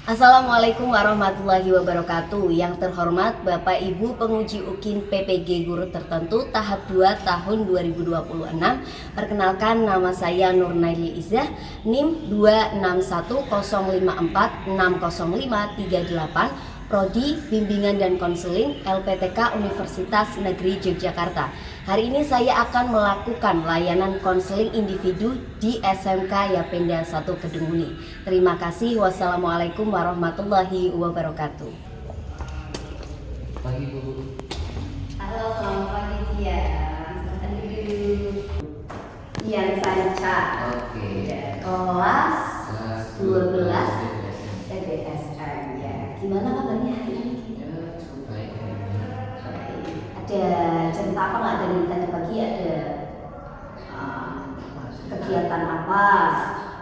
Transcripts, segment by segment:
Assalamualaikum warahmatullahi wabarakatuh. Yang terhormat Bapak Ibu penguji UKIN PPG Guru Tertentu tahap 2 tahun 2026. Perkenalkan, nama saya Nurnaili Izzah, NIM 261054600538, Prodi Bimbingan dan Konseling LPTK Universitas Negeri Yogyakarta. Hari ini saya akan melakukan layanan konseling individu di SMK Yapenda 1 Kedungmuni. Terima kasih. Wassalamualaikum warahmatullahi wabarakatuh. Pagi Bu. Halo, selamat pagi Tia. Silakan duduk. Ian Sanca. Oke. Kelas Kelas 12 12 EBSM ya. Gimana kabarnya hari ini? Ya, cukup baik hari ini. Baik. Ada cerita apa nggak dari tadi pagi? Ada kegiatan apa?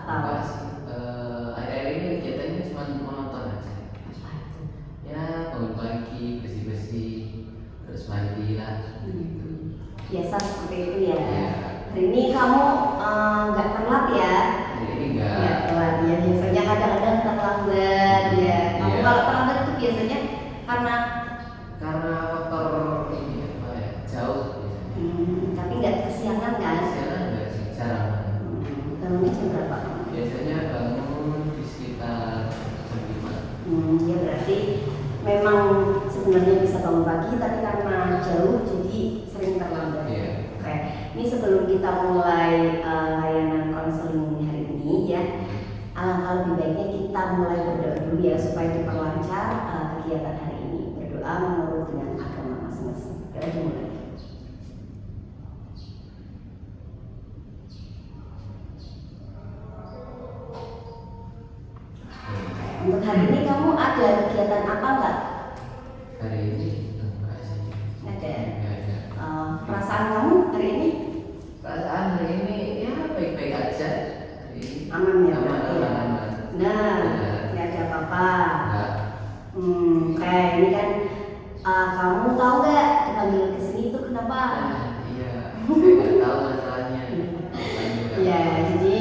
Apa sih? Akhir-akhir ini kegiatannya cuma menonton aja. Ya, bangun pagi, bersih-bersih, terus mandi lah. Biasa seperti itu ya. Ya. Hari ini kamu nggak telat ya? Hari ini Nggak enggak. telat ya. Biasanya kadang-kadang terlambat ya. Kamu Iya. kalau terlambat itu biasanya karena Karena faktor ini apa ya? Jauh biasanya. tapi nggak kesiangan kan? Siaran enggak sih, jarang. Bangunnya jam berapa? Biasanya bangun di sekitar jam 5. Ya berarti memang sebenarnya bisa bangun pagi, tapi karena jauh jadi sering terlambat. Iya. Oke, ini sebelum kita mulai layanan konseling hari ini ya, alangkah lebih baiknya kita mulai berdoa dulu ya supaya diperlancar kegiatan hari ini. Berdoa menurut dengan agama masing-masing. Kita dimulai. Untuk hari ini kamu ada kegiatan apa enggak? Hari ini enggak sih. Ada. Enggak ada. Perasaan kamu hari ini Perasaan hari ini ya baik-baik aja. Hari ini aman ya? aman, Berarti ya? aman. Nah, nggak ada apa-apa. Enggak. Kayak ini kan kamu tahu nggak dipanggil ke sini itu kenapa? Iya, saya nggak tahu masalahnya. Ya, jadi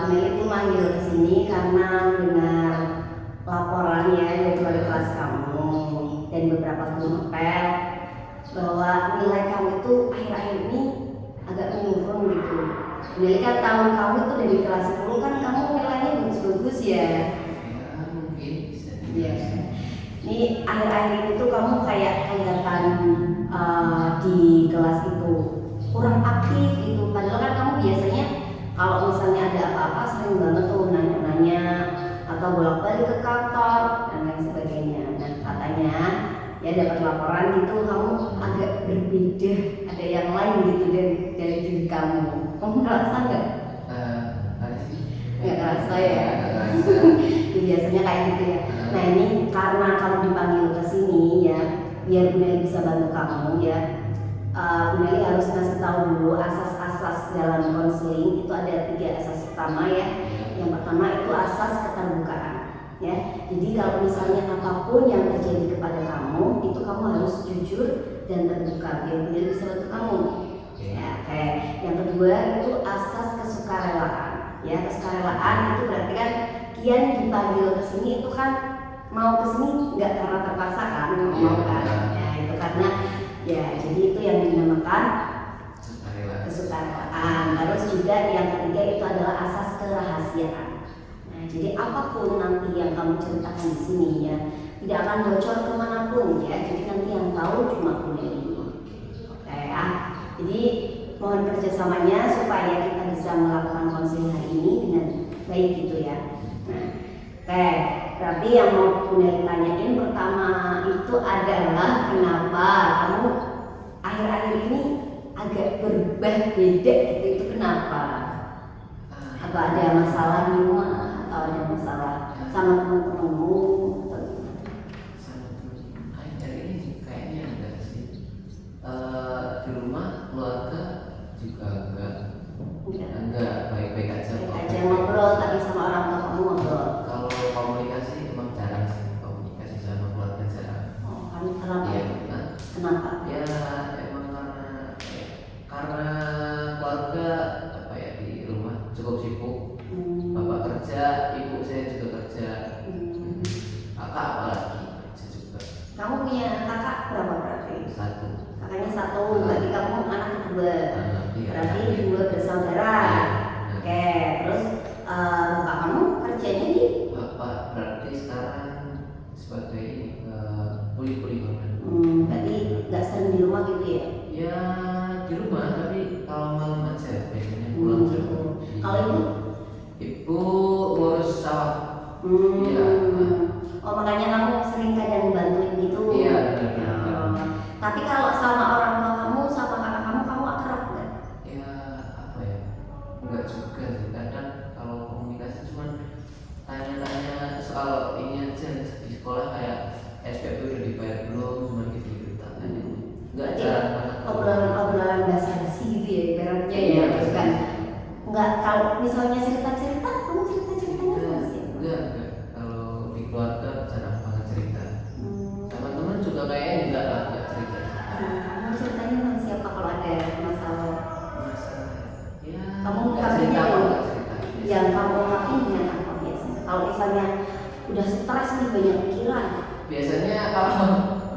pemilik itu manggil ke sini karena mendengar laporan ya dari wali kelas kamu dan beberapa guru ngepel bahwa nilai kamu itu akhir-akhir ini agak menurun gitu. Pemilik kan tahu kamu itu dari kelas 10 kan kamu nilainya bagus-bagus ya. Ya, mungkin bisa. Iya. Ini akhir-akhir ini tuh kamu kayak kelihatan di kelas itu kurang aktif gitu. Padahal kan kamu biasanya kalau misalnya ada apa-apa sering banget tuh nanya-nanya atau bolak-balik ke kantor dan lain sebagainya. Nah katanya ya dapat laporan gitu kamu agak berbeda, ada yang lain gitu dari diri kamu. Kamu ngerasa nggak? Ada sih. Nggak ngerasa ya. Nggak ngerasa. Ya, biasanya kayak gitu ya. Nah ini karena kamu dipanggil ke sini ya, biar Bu Nelly bisa bantu kamu ya. Bu Nelly harus ngasih tahu dulu asas-asas dalam konseling itu ada 3 asas utama ya. Yang pertama itu asas keterbukaan ya. Jadi kalau misalnya apapun yang terjadi kepada kamu itu kamu harus jujur dan terbuka biar Bu Nelly bisa bantu kamu. Ya, kayak yang kedua itu asas kesukarelaan. Ya, kesukarelaan itu berarti kan Kian dipanggil ke sini itu kan mau ke sini nggak karena terpaksa kan, mau kan? Ya itu karena ya jadi itu yang dinamakan kesukarelaan. Terus juga yang ketiga itu adalah asas kerahasiaan. Nah, jadi apapun nanti yang kamu ceritakan di sini ya tidak akan bocor kemanapun ya. Jadi nanti yang tahu cuma Bu Nelly. Oke ya. Jadi mohon kerjasamanya supaya kita bisa melakukan konseling hari ini dengan baik gitu ya. Nah, oke, berarti yang mau Bu Nelly tanyain pertama itu adalah kenapa kamu akhir-akhir ini agak berubah beda gitu, itu kenapa? Apa ada masalah di rumah atau ada masalah sama teman-temanmu? Akhir ini kayaknya enggak sih. Di rumah keluarga juga enggak baik-baik aja. Aja ngobrol tapi sama orang tua kamu ngobrol. Kalau komunikasi emang jarang sih, komunikasi sama keluarga jarang. Oh, kenapa? Iya, Kenapa? ya emang karena keluarga apa ya di rumah cukup sibuk. Bapak kerja, ibu saya juga kerja. sebagai kuli-kuli banget. Berarti nggak sering di rumah gitu ya? Ya di rumah, tapi kalau malam aja biasanya pulang Gitu. jam. Kalau Ibu ngurus sawah. Iya. oh makanya kamu sering kadang bantuin gitu. Iya, benar. Oh. Tapi kalau sama orang tua kamu, sama kakak kamu akrab nggak? Ya apa ya? Enggak juga sih. Kadang kalau komunikasi cuman tanya-tanya soal ini aja di sekolah, kayak SPP udah dibayar belum, cuman gitu tanya. Enggak jarang banget. Obrolan basa-basi gitu ya, ibaratnya ya, bukan? Enggak, kalau misalnya cerita-cerita, kamu cerita-ceritanya sama siapa? Enggak. Kalau di keluarga jarang banget cerita. Sama teman juga kayaknya enggak lah, enggak cerita. Kamu ceritanya sama siapa kalau ada masalah? Masalah. Ya. Kamu enggak ungkapinnya cerita, dulu. enggak cerita. Yang kamu ungkapin dengan apa biasanya? Kalau misalnya udah stres nih, banyak pikiran, Biasanya kalau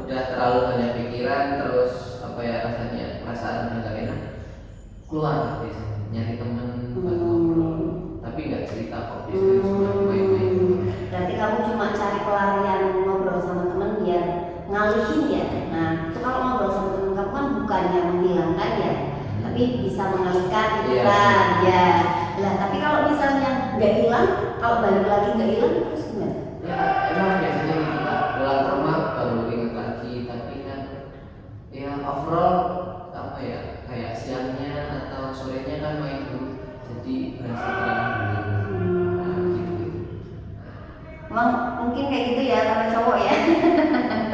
udah terlalu banyak pikiran, terus apa ya, rasanya perasaan udah gak enak, keluar biasanya nyari temen buat ngobrol. Tapi nggak cerita kok, biasanya cuma main-main. berarti kamu cuma cari pelarian ngobrol sama temen biar ngalihin ya. Nah, itu kalau ngobrol sama temen kamu kan bukannya menghilangkan ya, tapi bisa mengalihkan gitu Iya. kan ya. Lah, tapi kalau misalnya nggak hilang, kalau balik lagi nggak hilang, terus gimana? Ya emang biasanya gitu lah, pulang ke rumah baru inget lagi. Tapi kan ya overall apa ya, kayak siangnya atau sorenya kan main dulu, jadi berasa terang dulu. Nah, gitu. Emang mungkin kayak gitu ya karena cowok ya.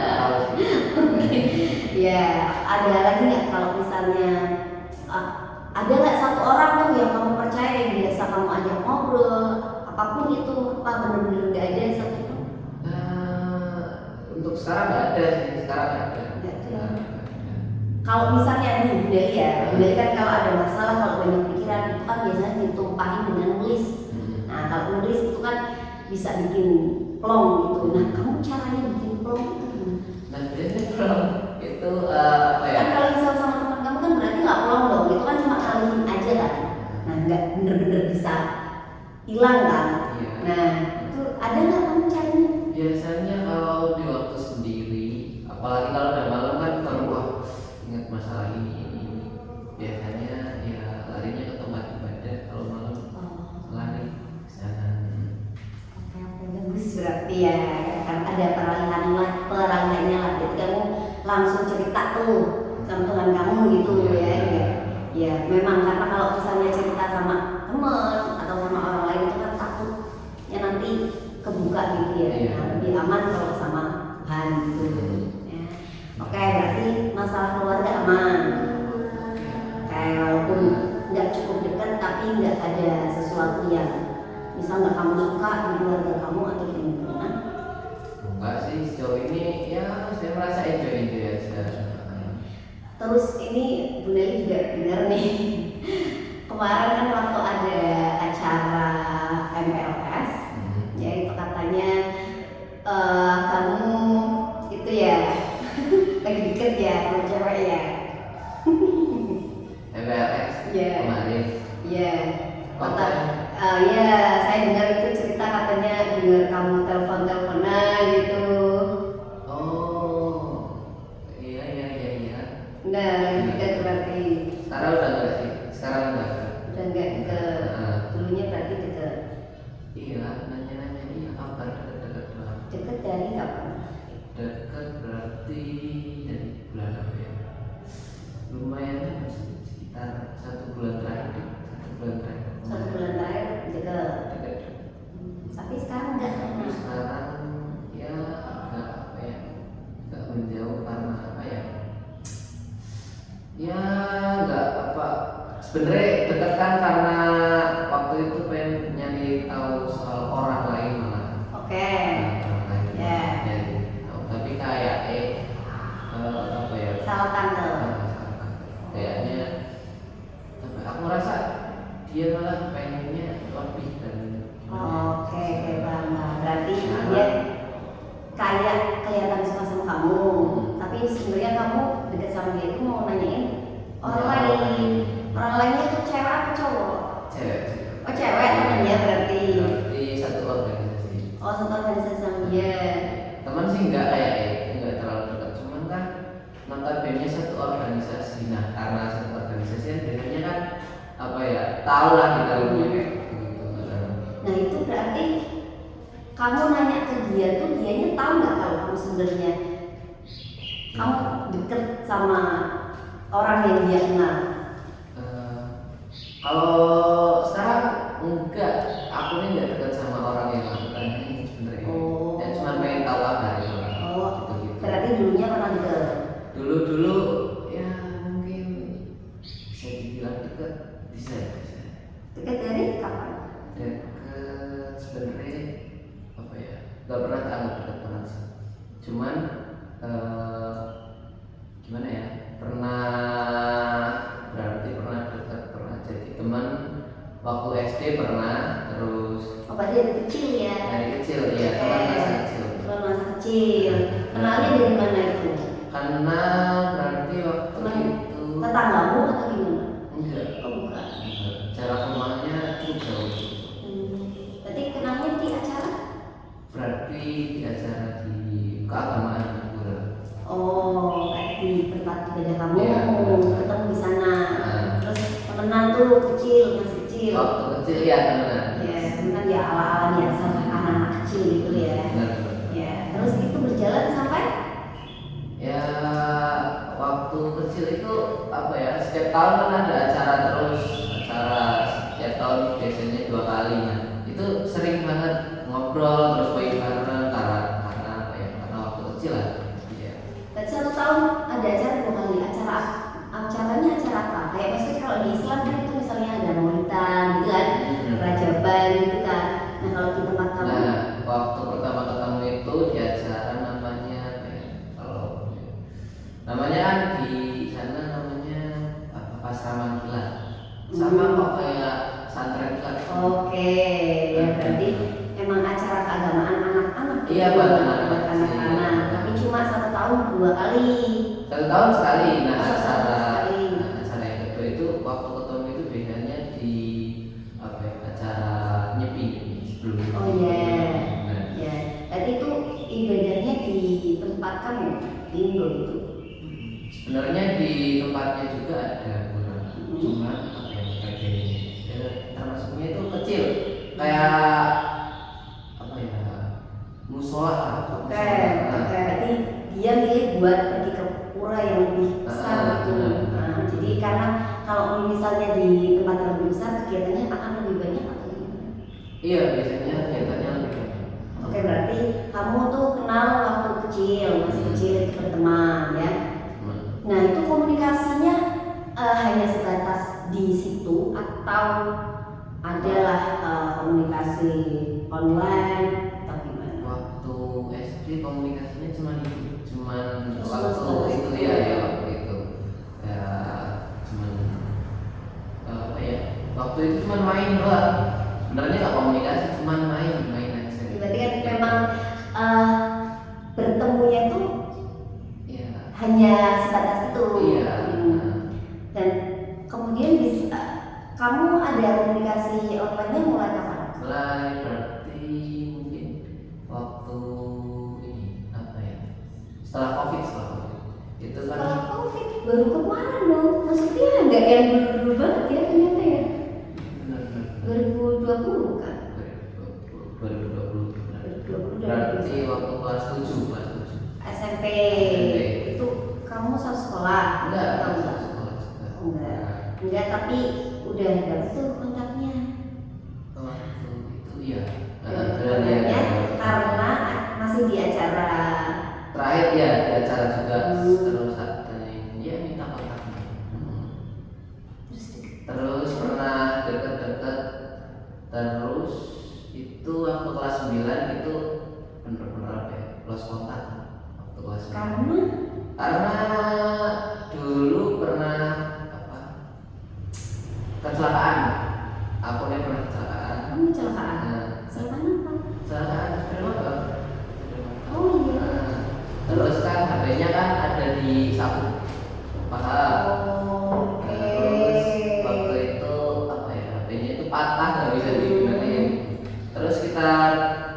Tahu sih. Mungkin ya. Ada lagi nggak kalau misalnya ada nggak satu orang tuh yang kamu percaya yang biasa kamu ajak ngobrol apapun itu, apa bener-bener nggak ada satu pun? Untuk sekarang nggak ada sih, sekarang nggak ada. Nggak ada. Nah, Kalau misalnya nih Bunda ya, Bunda kan kalau ada masalah, kalau banyak pikiran itu kan biasanya ditumpahin dengan nulis. Nah kalau nulis itu kan bisa bikin plong gitu. Nah kamu caranya bikin plong itu gimana? Nah biasanya kalau itu apa ya? Kan kalau misal sama teman kamu kan berarti nggak plong dong, itu kan cuma ngalihin aja kan. Nah nggak bener-bener bisa hilang kan. Iya. Nah itu ada nggak kamu caranya? Biasanya kalau di waktu sendiri, apalagi kalau udah malam kan baru wah ingat masalah ini. Biasanya ya larinya ke tempat ibadah kalau malam, lari ke sana. Oke, bagus berarti ya, kan ada peralihannya lah, berarti kamu langsung cerita tuh sama Tuhan kamu gitu ya, ya memang karena kalau misalnya cerita sama teman atau sama orang lain itu kan takutnya nanti kebuka gitu ya, Iya. nah, lebih aman kalau sama Tuhan gitu. Ya. Oke, berarti masalah keluarga aman. Kayak walaupun nggak cukup dekat tapi nggak ada sesuatu yang misal nggak kamu suka di keluarga kamu atau gimana? Enggak sih, sejauh ini ya saya merasa enjoy aja. Terus ini Bu Nelly juga dengar nih kemarin kan waktu ada acara MPLS, ya itu katanya kamu itu ya lagi deket ya sama cewek ya? MPLS Iya. kemarin. Iya. Kata, Oh, ya saya dengar itu cerita katanya dengar kamu telepon-teleponan gitu. Oh, iya. Nah, deket berarti. Sekarang udah enggak sih? Sekarang enggak. Udah nggak deket. Dulunya berarti deket. Iya, nanya-nanya ini kabar deket-deket doang. Deket dari kapan? Deket berarti dari bulan apa ya? Lumayan lah, sekitar 1 bulan terakhir deh. 1 bulan terakhir. 1 bulan terakhir deket. Deket. Tapi sekarang enggak Tapi kan? sekarang ya agak apa ya? Agak menjauh karena apa ya? Ya enggak apa. Sebenarnya dekat kan karena waktu itu pengen nyari tahu soal orang lain malah. Oke. Orang lain. Ya. Jadi, tapi kayak apa ya? Salah tante. Kayaknya apa, aku rasa dia malah pengennya lebih dan Oke, paham. Berarti dia kayak kelihatan suka sama kamu, tapi sebenarnya kamu deket sama dia itu mau nanyain orang lain. Orang lainnya itu cewek apa cowok? cewek. Oh cewek temennya berarti. Berarti satu organisasi. Oh satu organisasi sama dia. Teman sih sih enggak terlalu dekat, cuman kan notabene satu organisasi. Nah karena satu organisasi kan biasanya kan apa ya, tahu lah di dalamnya kayak gitu. Nah itu berarti kamu nanya ke dia tuh, dianya tahu nggak kalau kamu sebenarnya kamu deket sama orang yang dia kenal? Kalau sekarang enggak, aku ini enggak dekat sama orang yang aku tanya sebenarnya. Oh. Ya cuma pengen tahu kabar gitu. Oh, Gitu-gitu. berarti dulunya pernah deket? Dulu ya mungkin bisa dibilang dekat, bisa. Deket dari kapan? Dekat sebenarnya apa ya? Gak pernah anggap dekat banget sih. Cuman gimana ya? Berarti pernah dekat, pernah jadi teman waktu SD pernah, terus Oh, berarti dari kecil ya? dari kecil ya, teman masa kecil. Teman masa kecil. Kenalnya dari mana itu? Karena berarti waktu Teman itu tetanggamu atau gimana? enggak, Oh bukan. jarak rumahnya cukup jauh. Berarti kenalnya di acara? Berarti di acara di keagamaan Pura. Oh, kayak di tempat ibadah kamu, Iya. ketemu di sana. Nah. Terus temenan tuh kecil, masih kecil. Waktu kecil ya temenan. Ya, temenan ya ala-ala biasa anak-anak kecil gitu ya. Benar. Ya, terus itu berjalan sampai Ya waktu kecil itu apa ya, setiap tahun kan ada acara terus, acara setiap tahun biasanya 2 kali ya. Itu sering banget ngobrol terus main bareng karena apa ya, karena waktu kecil lah. Iya. berarti 1 tahun ada acara 2 kali. Acaranya acara apa? Kayak maksudnya kalau di Islam kan itu misalnya ada maulidan gitu kan, rajaban gitu kan. Nah kalau di tempat kamu, Nah, waktu pertama ketemu itu di acara namanya apa ya? Kalau namanya kan di sana namanya apa? Asrama Kilat. Sama kok kayak santren Kilat. oke, ya berarti emang acara keagamaan anak-anak. Iya, gitu. buat anak-anak Anak-anak. sih. Tapi cuma 1 tahun 2 kali. 1 tahun sekali. Nah, Oh, 1 tahun sekali. acara yang kedua itu waktu ketemu itu bedanya di apa ya? Acara nyepi sebelum. Oh iya, Nah, ya. Berarti itu ibadahnya di tempat kamu di Indo gitu. sebenarnya di tempatnya juga ada kurang, cuma apa ya, termasuknya itu kecil, kayak apa ya, musola. Oke, berarti dia milih buat pergi ke pura yang lebih besar gitu. Nah, jadi karena kalau misalnya di tempat yang lebih besar kegiatannya akan lebih banyak atau gimana? Iya, biasanya kegiatannya lebih banyak. Oke, berarti kamu tuh kenal waktu kecil, masih kecil itu berteman ya. Nah itu komunikasinya hanya sebatas di situ atau adalah komunikasi online atau gimana? Waktu SD komunikasinya cuma Cuma waktu itu sebatas ya, itu. waktu itu ya cuman apa ya, waktu itu cuma main doang. Sebenarnya nggak komunikasi, cuma main aja. Berarti kan memang bertemunya tuh Iya. hanya sebatas itu. Iya. Dan kemudian bisa kamu ada komunikasi online-nya mulai kapan? Mulai berarti mungkin waktu ini apa ya? Setelah COVID itu kan. Setelah COVID baru kemarin dong. Maksudnya nggak yang dulu banget ya ternyata ya. Benar. 2020 kan? 2020 benar. 2020 Berarti waktu kelas 7 SMP. SMP. Itu kamu satu sekolah? Enggak, Atau enggak enggak? sekolah juga. Enggak, tapi udah dapet tuh kontaknya. Waktu itu iya. Kontaknya karena masih di acara. Terakhir ya di acara juga, terus ada yang ya minta kontaknya. Terus pernah deket-deket, terus itu waktu kelas 9 itu bener-bener apa ya, lost kontak waktu kelas 9. Karena dulu pernah apa, kecelakaan. Aku nih pernah kecelakaan. Kamu kecelakaan? Nah, Kecelakaan apa? kecelakaan sepeda motor. Oh iya. Nah, terus kan HP-nya kan ada di saku paha. Oh, oke. Terus waktu itu apa ya, HP-nya itu patah, nggak bisa digunain. Terus kita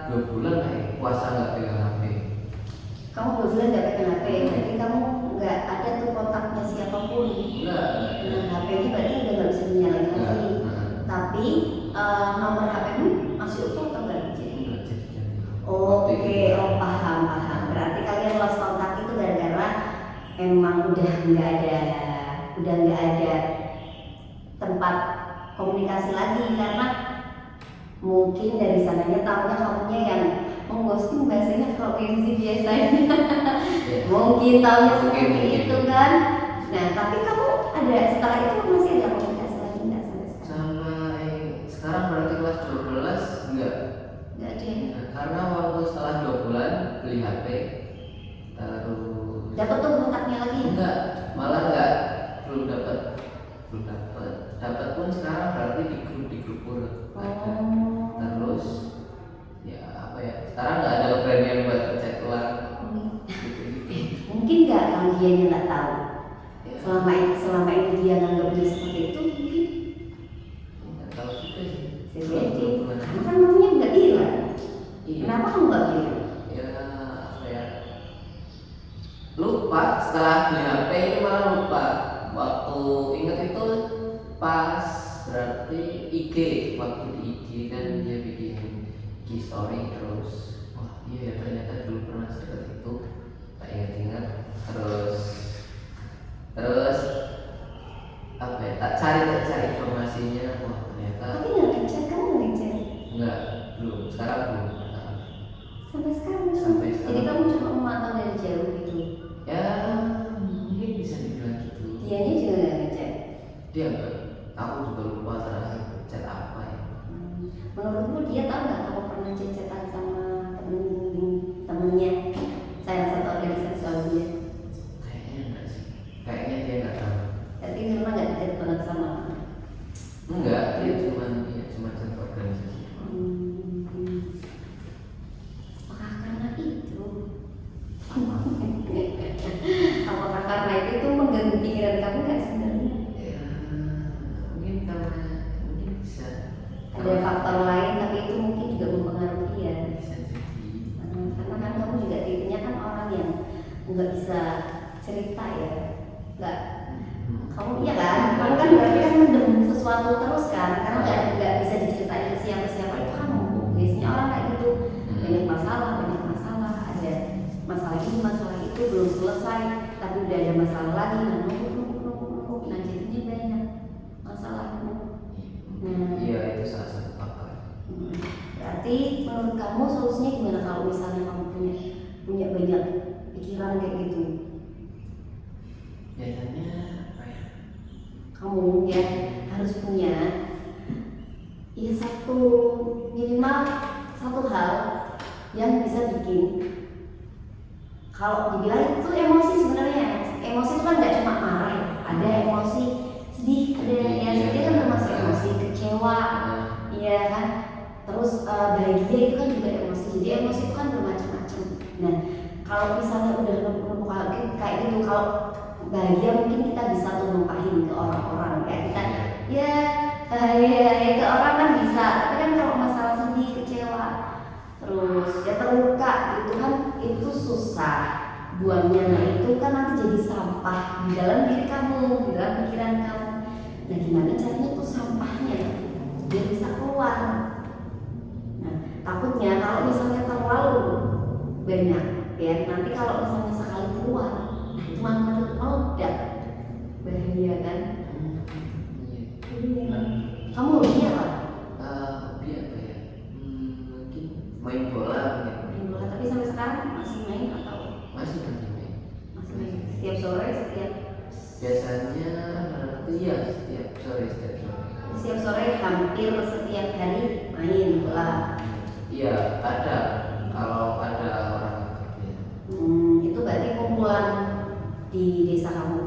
2 bulan puasa nggak pegang HP. Kamu 2 bulan nggak pegang HP, berarti kamu nggak ada tuh kontaknya siapapun. Enggak. Nah, HP-nya berarti udah nggak bisa dinyalain lagi. Tapi nomor HP-mu masih utuh atau nggak jadi? Oke, oh paham. Berarti kalian lost kontak itu gara-gara emang udah nggak ada tempat komunikasi lagi, karena mungkin dari sananya tahunya kamunya yang mengghosting, bahasanya kalau gengsi biasanya. Mungkin tahunya seperti itu kan. Nah, tapi kamu ada setelah itu masih ada komunikasi lagi nggak sampai sekarang? Sama sekarang berarti kelas 12 enggak. Nggak ada. Nah, karena waktu setelah 2 bulan beli HP terus Dapat tuh kontaknya lagi? enggak, malah enggak, belum dapat pun sekarang berarti di grup ada. Terus ya apa ya, sekarang nggak ada keberanian buat ngechat ulang gitu. Mungkin nggak kalau dianya nggak tahu. Ya, Selama ini dia nganggap dia seperti itu, mungkin nggak tahu juga sih. jadi karena kan namanya nggak bilang. Iya. Kenapa kamu nggak bilang? Ya apa ya, lupa setelah beli HP ini malah lupa. Waktu ingat itu pas berarti IG, waktu di IG kan dia bikin IG story, terus wah iya ya ternyata dulu pernah seperti itu, tak ingat-ingat. Terus apa ya, tak cari informasinya, wah ternyata Tapi nggak ngechat, kamu nggak ngechat enggak, belum, sekarang belum. sampai sekarang. Sampai Jadi sekarang. kamu cuma memantau dari jauh gitu. Ya mungkin bisa dibilang gitu. Dianya juga nggak ngechat. Dia enggak, aku juga lupa terakhir chat apa ya. Menurutmu dia tahu nggak kamu pernah chat-chatan sama temennya saya satu organisasi soal dia? Kayaknya enggak sih, kayaknya dia enggak tahu. Tapi karena nggak deket banget sama. Enggak, dia cuma satu organisasi. Apakah karena itu? Apakah karena itu tuh mengganggu pikiran kamu nggak sebenarnya? Ya mungkin bisa. Ada faktor lain, tapi itu mungkin juga mempengaruhi ya. Bisa jadi. Karena kan kamu juga tipenya kan orang yang nggak bisa cerita ya, nggak. Kamu iya kan? Kamu kan berarti kan mendem sesuatu terus kan? Karena nggak bisa diceritain ke siapa-siapa, itu kan biasanya orang kayak gitu. Banyak masalah, ada masalah ini, masalah itu belum selesai, tapi udah ada masalah lagi, numpuk, nah jadinya banyak masalah. Iya, itu salah satu faktor. Berarti menurut kamu solusinya gimana kalau misalnya kamu punya banyak pikiran kayak gitu? Biasanya apa ya? Kamu ya harus punya ya minimal satu hal yang bisa bikin, kalau dibilang itu emosi, sebenarnya emosi itu kan nggak cuma marah ya, ada emosi sedih, ada ya sedih kan termasuk emosi, kecewa, iya kan, terus bahagia itu kan juga emosi, jadi emosi itu kan bermacam-macam. Nah kalau misalnya udah numpuk kayak gitu, kalau bahagia mungkin kita bisa tuh numpahin ke orang-orang, kayak kita ya ke orang kan bisa, tapi kan kalau masalah sedih, kecewa, terus ya terluka gitu kan, itu susah buangnya. Nah itu kan nanti jadi sampah di dalam diri kamu, di dalam pikiran kamu. Nah gimana caranya tuh sampahnya biar bisa keluar? Nah takutnya kalau misalnya terlalu banyak ya, nanti kalau misalnya sekali keluar, nah itu meledak, bahaya kan? Iya. Kamu hobi apa? Hobi apa ya? Mungkin main bola gitu. Main bola, tapi sampai sekarang masih main atau? Masih main. Masih main. Setiap sore, Biasanya berarti ya setiap sore. Setiap sore hampir setiap hari main bola. Iya, ada. Kalau ada orang gitu ya. Itu berarti kumpulan di desa kamu?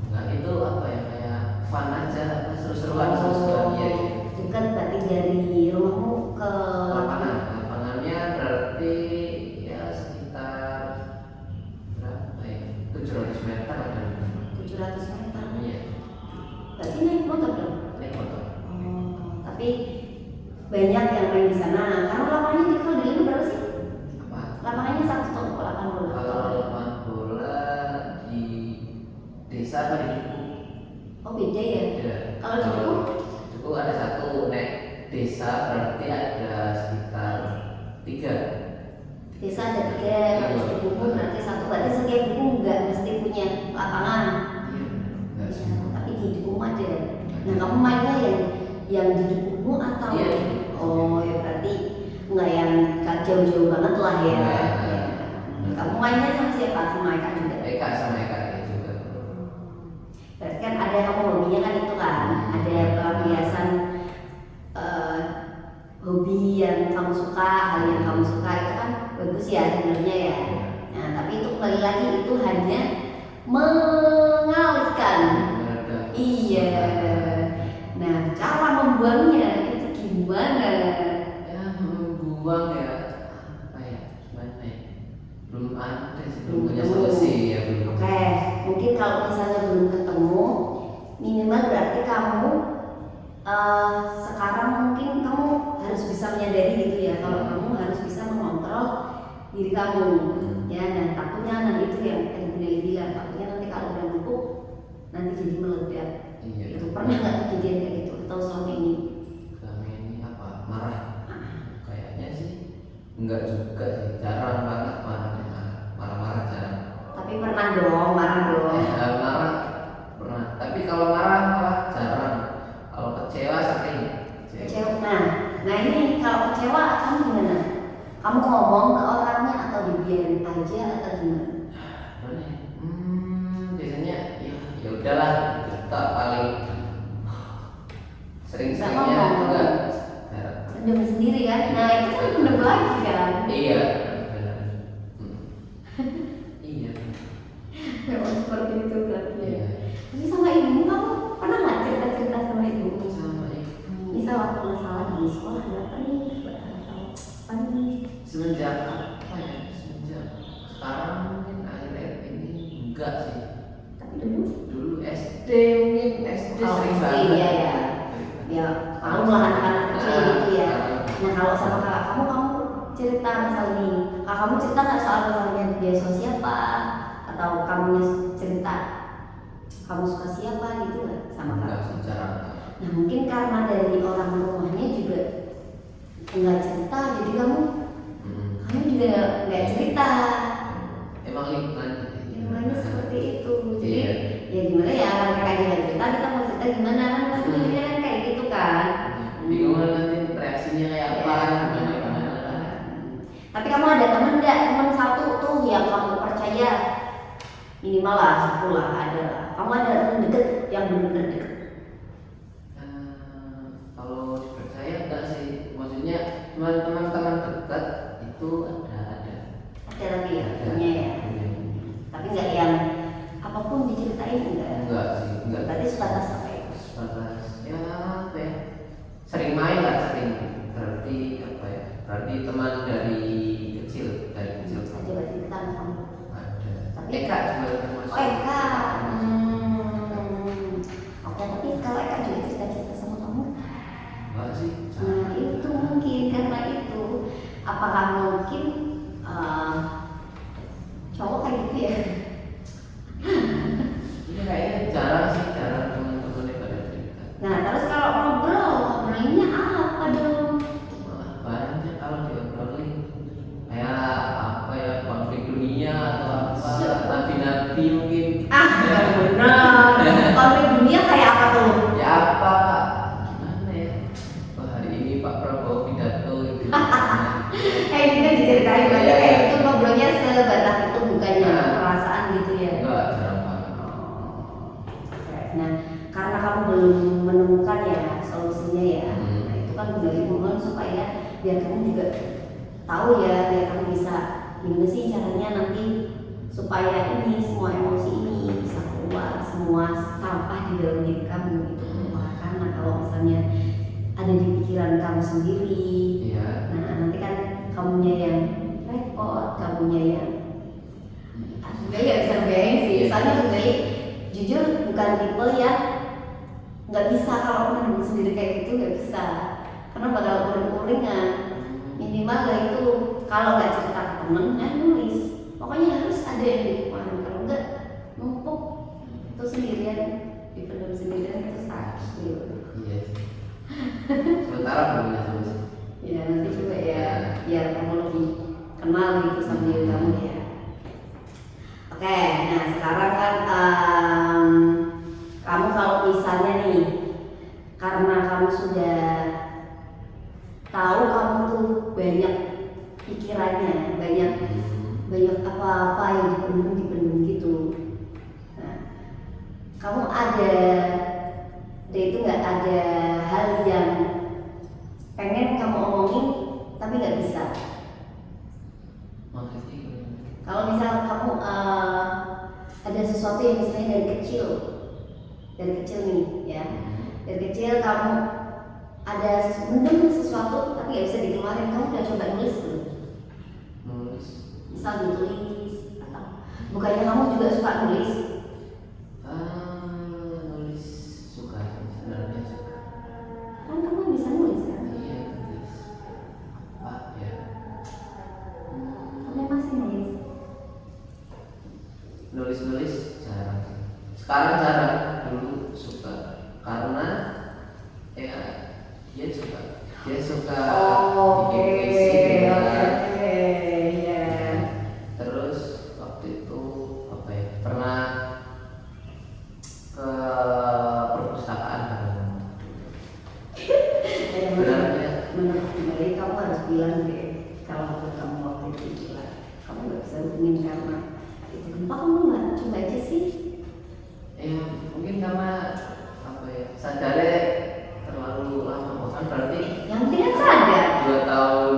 Nah itu apa ya, kayak fun aja, seru-seruan ya. Dekat berarti dari rumahmu ke Lapangannya berarti ya sekitar berapa ya? 700 meter ada. 700 meter. Iya. Berarti naik motor dong? Naik motor. Tapi banyak yang main di sana. Karena lapangannya di kalau dulu berapa sih? Apa? Lapangannya 108 bola. Kalau desa atau di Duku. Oh beda ya. Ya. Kalau di Duku? Duku ada satu, nek desa berarti ada sekitar 3. Desa ada 3, kalau di Duku berarti 1. Berarti setiap Duku nggak mesti punya lapangan. Iya, enggak Ya, semua. tapi di Duku ada. Nah kamu mainnya yang di Dukumu atau? Iya. Oh ya berarti nggak yang jauh-jauh banget lah ya. Enggak. Ya. Kamu mainnya sama siapa? Sama Eka juga? Eka sama Eka ya juga. Berarti kan ada kamu hobinya kan itu kan, ada pelampiasan hobi yang kamu suka, hal yang kamu suka itu kan bagus ya sebenarnya ya. Nah tapi itu kembali lagi itu hanya mengalihkan. Iya. Nah cara membuangnya itu gimana? Ya membuang ya apa ya gimana ya, belum ada sih, belum punya Belum. solusi ya belum. Oke, mungkin kalau misalnya belum ketemu, minimal berarti kamu sekarang mungkin kamu harus bisa menyadari gitu ya, kalau kamu harus bisa mengontrol diri kamu, ya. Dan takutnya nanti itu yang Bunda bilang, takutnya nanti kalau udah numpuk nanti jadi meledak. Iya. Itu pernah nggak kejadian kayak gitu atau selama ini? Selama ini apa marah? Kayaknya sih enggak juga sih, jarang banget marah jarang. Tapi pernah dong, marah dong. Marah pernah, tapi kalau marah malah jarang. Kalau kecewa sering. Kecewa. Nah ini kalau kecewa kamu gimana? Kamu ngomong ke orangnya atau dibiarin aja atau gimana? Mana ya? Biasanya ya udahlah, kita paling sering-seringnya enggak. Pendem sendiri kan? Nah itu kan pendem lagi kan? Iya, benar. Iya. Memang seperti itu berarti. Iya. Tapi sama ibumu kamu pernah nggak cerita-cerita sama ibumu? Sama itu. Misal waktu masalah di sekolah ada apa nih? Atau apa nih? Semenjak apa ya? Semenjak sekarang mungkin akhir-akhir ini enggak sih. Tapi dulu? Dulu SD mungkin SD Oh, sering SD, banget. iya ya. Ya, kamu lah anak-anak kecil gitu ya. Nah kalau sama kakak kamu cerita misal nih, kakak kamu cerita nggak soal misalnya dia suka siapa, atau kamu cerita kamu suka siapa gitu nggak sama Enggak kakak? sih, jarang. Nah mungkin karena dari orang rumahnya juga nggak cerita, jadi kamu juga nggak cerita. Emang lingkungan. Namanya seperti itu. Jadi Iya. ya gimana ya, mereka aja nggak cerita, kita mau cerita gimana kan pasti mikirnya kan kayak gitu kan. Bingung nanti reaksinya kayak apa. Tapi kamu ada teman nggak? Teman satu tuh yang kamu percaya, minimal lah 10 lah ada lah. Kamu ada teman deket yang benar-benar deket? Kalau dipercaya enggak sih, maksudnya teman-teman dekat itu ada. Ada tapi ya, punya ya. Tapi nggak yang apapun diceritain Enggak sih, enggak. Berarti sebatas apa itu? Sebatas ya apa ya, sering main lah, sering. Berarti apa ya, berarti teman dari kecil Aja berarti kita kamu. ada. Tapi Eka juga termasuk. Oh Eka. Oke, tapi kalau Eka juga cerita-cerita sama kamu? Enggak sih. Nah itu mungkin karena itu. Apakah mungkin cowok kayak gitu ya? Ini kayaknya jarang sih, jarang teman-temannya pada cerita. Nah terus kalau ngobrolnya apa dong? Malah banyak kalau diobrolin kayak apa ya, konflik dunia atau apa, nabi-nabi mungkin. Benar. Konflik dunia kayak apa tuh? Ya apa, gimana ya, hari ini Pak Prabowo pidato gitu. Ini kan diceritain banyak kayak gitu, ngobrolnya sebatas itu bukannya perasaan gitu ya? Enggak, jarang banget. Nah, karena kamu belum menemukan ya solusinya ya, nah itu kan dari mohon supaya biar kamu juga tahu ya, biar kamu bisa gimana sih caranya nanti supaya ini semua emosi ini bisa keluar, semua sampah di dalam diri kamu itu keluar. Karena kalau misalnya ada di pikiran kamu sendiri, Iya. nah nanti kan kamunya yang repot, kamunya yang Gali gak bisa bayangin sih, soalnya Gali jujur bukan tipe yang nggak bisa kalau menurut sendiri kayak gitu, nggak bisa karena bakal uring-uringan. Minimal lah itu kalau nggak cerita ke temen, nulis, pokoknya harus ada yang dikeluarin, kalau nggak numpuk itu sendiri. Iya sih. Sementara belum punya solusi. Ya nanti juga ya biar kamu lebih kenal gitu sama diri kamu ya. Oke, nah sekarang kan kamu kalau misalnya nih karena kamu sudah tahu kamu tuh banyak pikirannya, banyak apa-apa yang dipendam gitu. Nah, kamu ada itu nggak ada hal yang pengen kamu omongin tapi nggak bisa. Makasih. Kalau misal kamu ada sesuatu yang misalnya dari kecil nih ya, dari kecil kamu ada mendem sesuatu tapi nggak bisa dikeluarin, kamu udah coba nulis belum? Nulis. Misal ditulis atau bukannya kamu juga suka nulis? Nulis suka sebenarnya suka. Kan kamu bisa nulis kan? Iya nulis. Pak ya. Kamu masih nulis? Nulis jarang. Sekarang jarang. Dulu suka karena ya dia suka bikin puisi gitu kan. Ya. Terus waktu itu apa ya pernah ke perpustakaan kan. Menurut Mary kamu harus bilang deh kalau kamu waktu itu bilang kamu nggak bisa hubungin karena itu kenapa kamu nggak coba aja sih? Mungkin karena apa ya sadarnya terlalu lama kan berarti Yang penting kan sadar. 2 tahun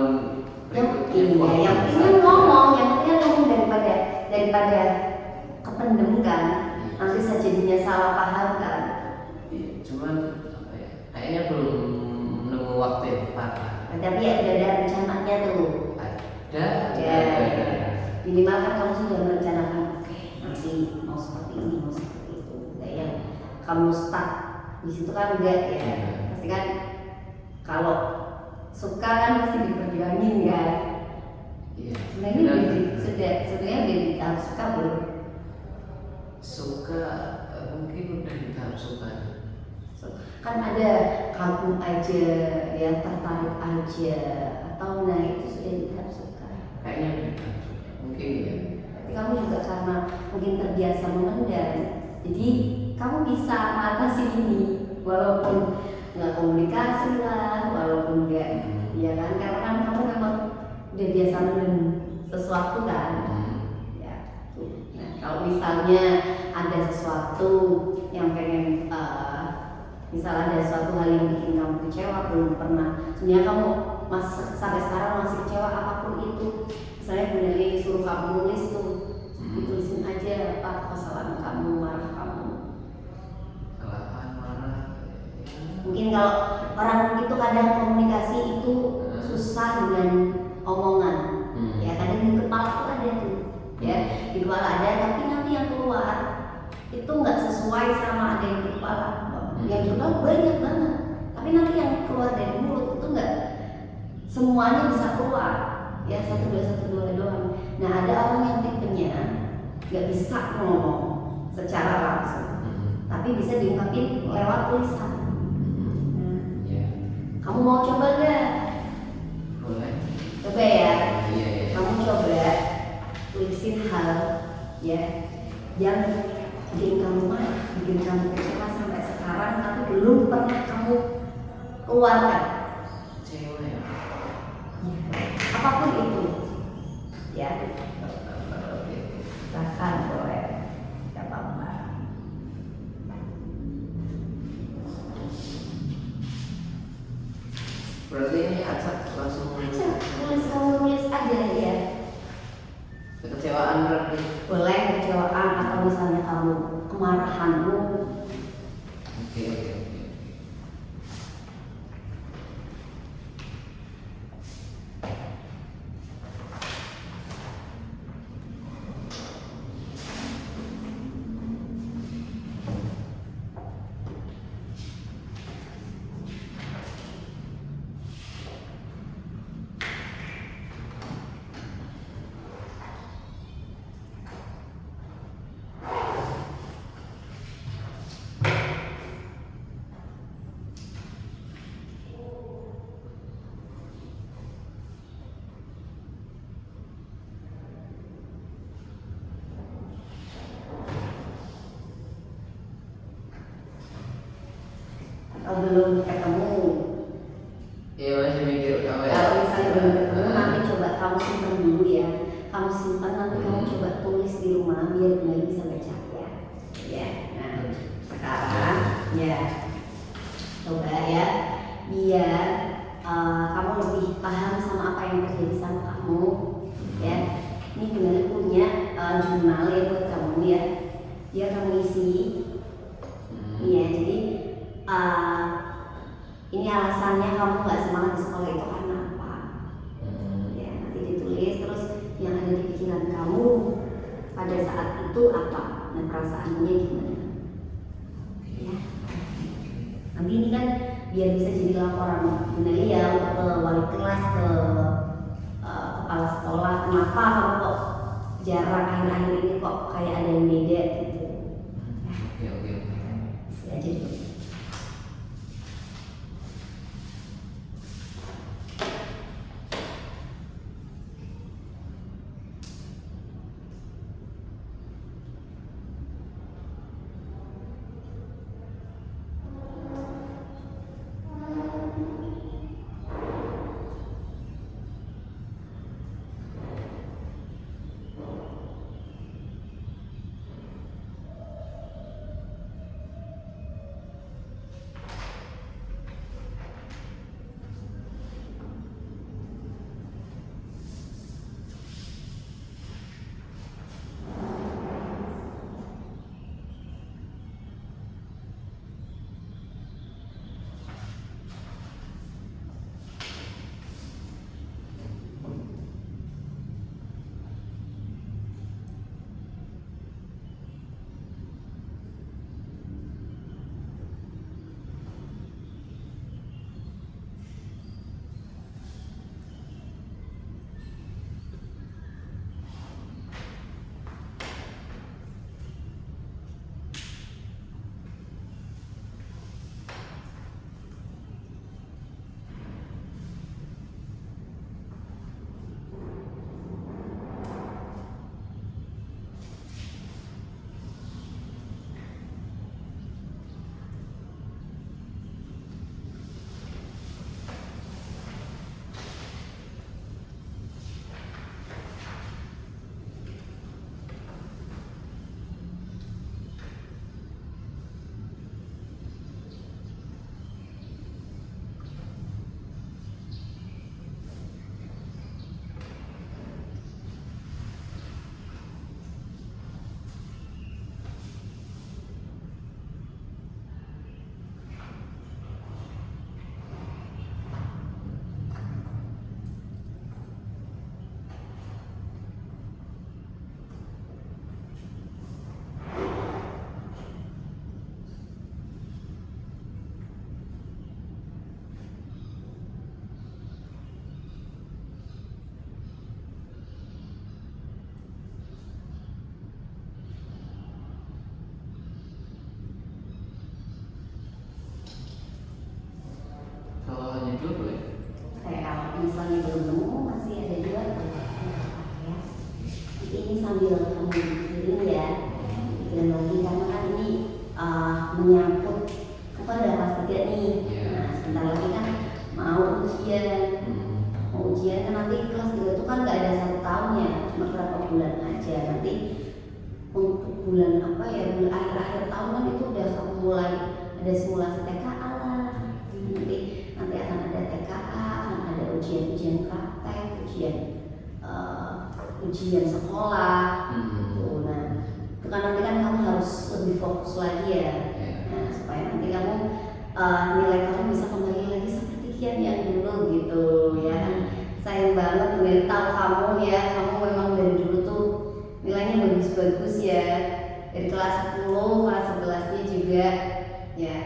Yang berikutnya. yang penting kan ngomong, daripada kependem kan, nanti jadinya salah paham kan. Iya, cuman apa ya kayaknya belum nemu waktu yang tepat lah. Tapi ya udah ada rencananya tuh. Ada. Minimal kan kamu sudah merencanakan, oke, nanti mau seperti ini, mau seperti itu. Enggak yang kamu stuck di situ kan enggak ya. Pasti kan kalau suka kan pasti diperjuangin kan. Iya. Sebenarnya udah di tahap suka belum? Suka mungkin udah di tahap suka. Kan ada kagum aja, ya tertarik aja, atau nah itu sudah di tahap suka. Kayaknya udah di tahap suka. Mungkin ya. Tapi kamu juga karena mungkin terbiasa memendam, jadi kamu bisa mengatasi ini walaupun nggak komunikasi lah, walaupun nggak, ya kan? Karena kan kamu memang udah biasa memendam sesuatu kan. Ya. Nah, kalau misalnya ada sesuatu yang pengen misal ada suatu hal yang bikin kamu kecewa belum pernah, sebenarnya kamu sampai sekarang masih kecewa apapun itu, misalnya Bunda Lili suruh kamu nulis tuh, ditulisin aja apa kesalahan kamu, marah kamu. Kesalahan marah. Mungkin kalau orang itu kadang komunikasi itu susah dengan omongan, ya kadang di kepala tuh ada tuh, ya di kepala ada, tapi nanti yang keluar itu nggak sesuai sama ada yang di kepala. Yang di kepala banyak banget, tapi nanti yang keluar dari mulut itu nggak semuanya bisa keluar, ya 1 2 1 2 doang. Nah ada orang yang tipenya nggak bisa ngomong secara langsung, tapi bisa diungkapin lewat tulisan. Kamu mau coba nggak? Boleh. Coba ya. Iya. Kamu coba tulisin hal ya yang bikin kamu marah, bikin kamu kecewa sampai sekarang, tapi belum pernah kamu keluarkan. Cewek. Apapun itu, ya. Oke. Bahkan boleh, tidak apa-apa. Berarti ini acak langsung Nulis aja ya. kekecewaan berarti. Boleh kekecewaan atau misalnya kamu kemarahanmu. Oke. belum ketemu. Iya masih mikir apa ya? Kalau misalnya belum ketemu, nanti coba kamu simpan dulu ya. Kamu simpan, nanti kamu coba tulis di rumah biar benar bisa baca ya. Ya. Nah, sekarang ya coba ya biar kamu lebih paham sama apa yang terjadi sama kamu ya. Ini benar punya jurnal ya buat kamu ya. Dia kamu isi. Ya, jadi ini alasannya kamu nggak semangat di sekolah itu karena apa? Ya, nanti ditulis terus yang ada di pikiran kamu pada saat itu apa dan perasaannya gimana? Ya. Nanti ini kan biar bisa jadi laporan benar ya untuk ke wali kelas, ke kepala sekolah. Kenapa kamu kok jarang akhir-akhir ini kok kayak ada yang beda gitu? Oke. Bisa aja dulu. Kalau hanya dua boleh? Kayak kalau misalnya belum nemu masih ada dua ya. Jadi ini sambil kamu pikirin ya, pikirin lagi karena kan ini menyangkut aku kan udah kelas 3 nih. Nah sebentar lagi kan mau ujian. Mau ujian kan nanti kelas 3 itu kan nggak ada 1 tahun ya, cuma berapa bulan aja. Nanti untuk bulan apa ya, bulan akhir-akhir tahun kan itu udah kamu mulai ada simulasi TKA lah. Nanti akan ada TKA, akan ada ujian-ujian praktek, ujian sekolah. Nah, itu kan nanti kan kamu harus lebih fokus lagi ya. Nah, supaya nanti kamu nilai kamu bisa kembali lagi seperti yang dulu gitu ya. Sayang banget dari tahu kamu ya, kamu memang dari dulu tuh nilainya bagus-bagus ya. Dari kelas 10, kelas 11-nya juga ya.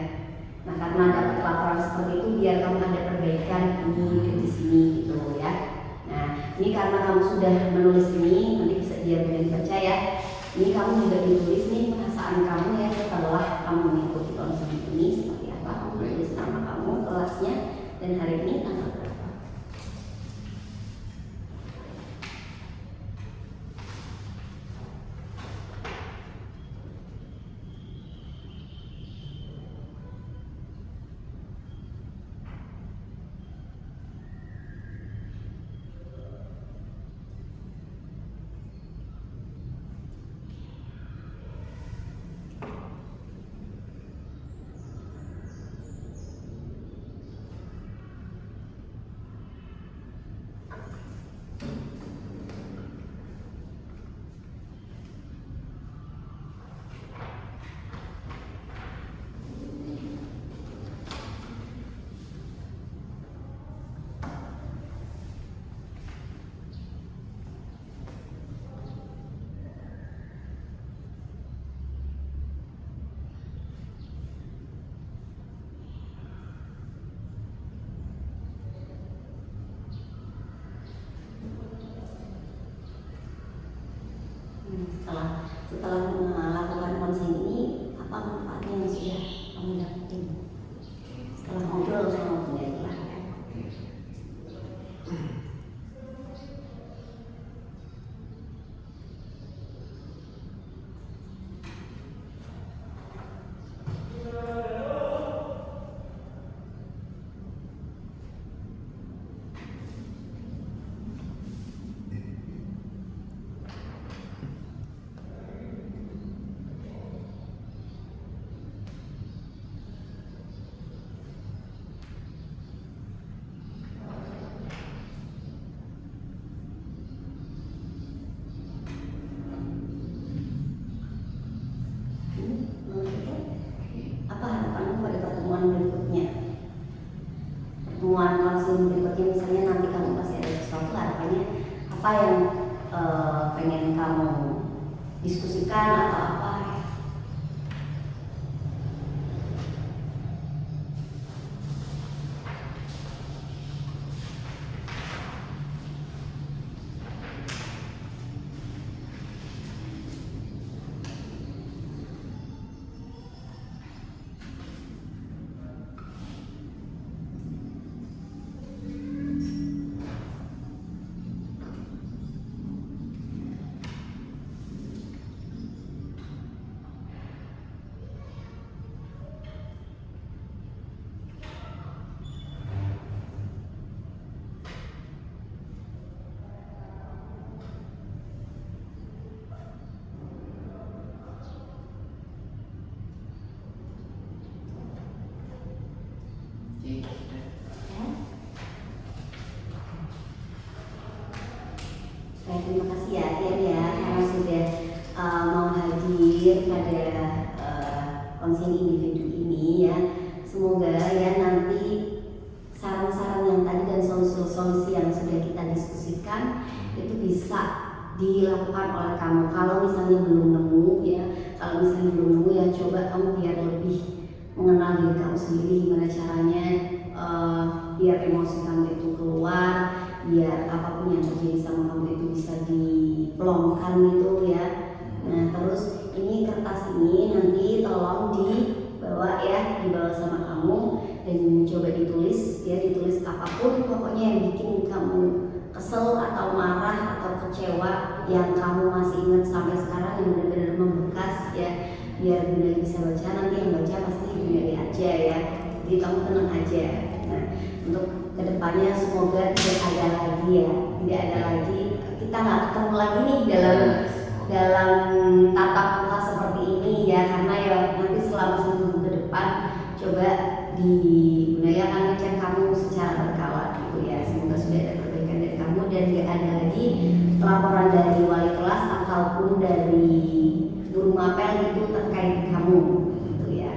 Nah karena dapat laporan seperti itu biar kamu ada perbaikan ini di sini gitu ya. Nah ini karena kamu sudah menulis ini nanti bisa dia baca ya. Ini kamu juga ditulis nih perasaan kamu ya setelah kamu mengikuti konseling ini seperti apa. Kamu tulis nama kamu, kelasnya dan hari ini tanggal berapa. Setelah melakukan konseling ini, apa manfaatnya yang sudah kamu dapetin setelah ngobrol sama Bu Nela? Apa harapanmu pada pertemuan berikutnya? Pertemuan konseling berikutnya, misalnya nanti kamu pasti ada sesuatu, harapannya apa yang pengen kamu diskusikan atau apa? Baik, terima kasih ya Tian ya karena sudah mau hadir pada konseling individu ini ya. Semoga ya nanti saran-saran yang tadi dan solusi-solusi yang sudah kita diskusikan itu bisa dilakukan oleh kamu. Kalau misalnya belum nemu ya, coba kamu biar lebih mengenal diri kamu sendiri, gimana caranya biar emosi kamu itu keluar, biar apapun yang terjadi sama kamu itu bisa diplongkan gitu ya. Nah terus ini kertas ini nanti tolong dibawa sama kamu dan coba ditulis apapun pokoknya yang bikin kamu kesel atau marah atau kecewa yang kamu masih ingat sampai sekarang yang benar-benar membekas ya, biar Bunda bisa baca. Nanti yang baca pasti Bunda aja ya, jadi kamu tenang aja. Nah untuk kedepannya semoga tidak ada lagi kita nggak ketemu lagi nih dalam tatap muka seperti ini ya, karena ya nanti selama seminggu ke depan coba di Bunda akan ngecek kamu secara berkala gitu ya. Semoga sudah ada perbaikan dari kamu dan nggak ada lagi laporan dari wali kelas ataupun dari guru mapel itu terkait kamu gitu ya.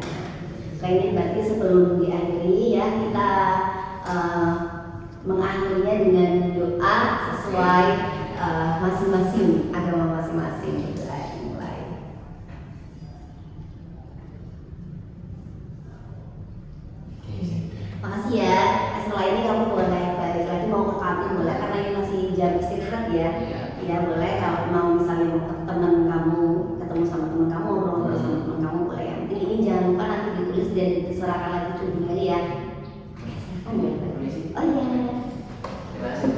Kayaknya berarti sebelum diakhiri ya kita mengakhirinya dengan doa sesuai masing-masing agama masing-masing gitu lah, dimulai. Makasih ya. Setelah ini kamu boleh balik lagi mau ke kantin boleh, karena ini masih jam istirahat ya. Ya boleh, kalau mau misalnya mau ketemu sama teman kamu, ngobrol sama teman kamu boleh. Nanti ini jangan lupa nanti ditulis dan diserahkan lagi ke Bunda ya. Oh iya. Terima kasih.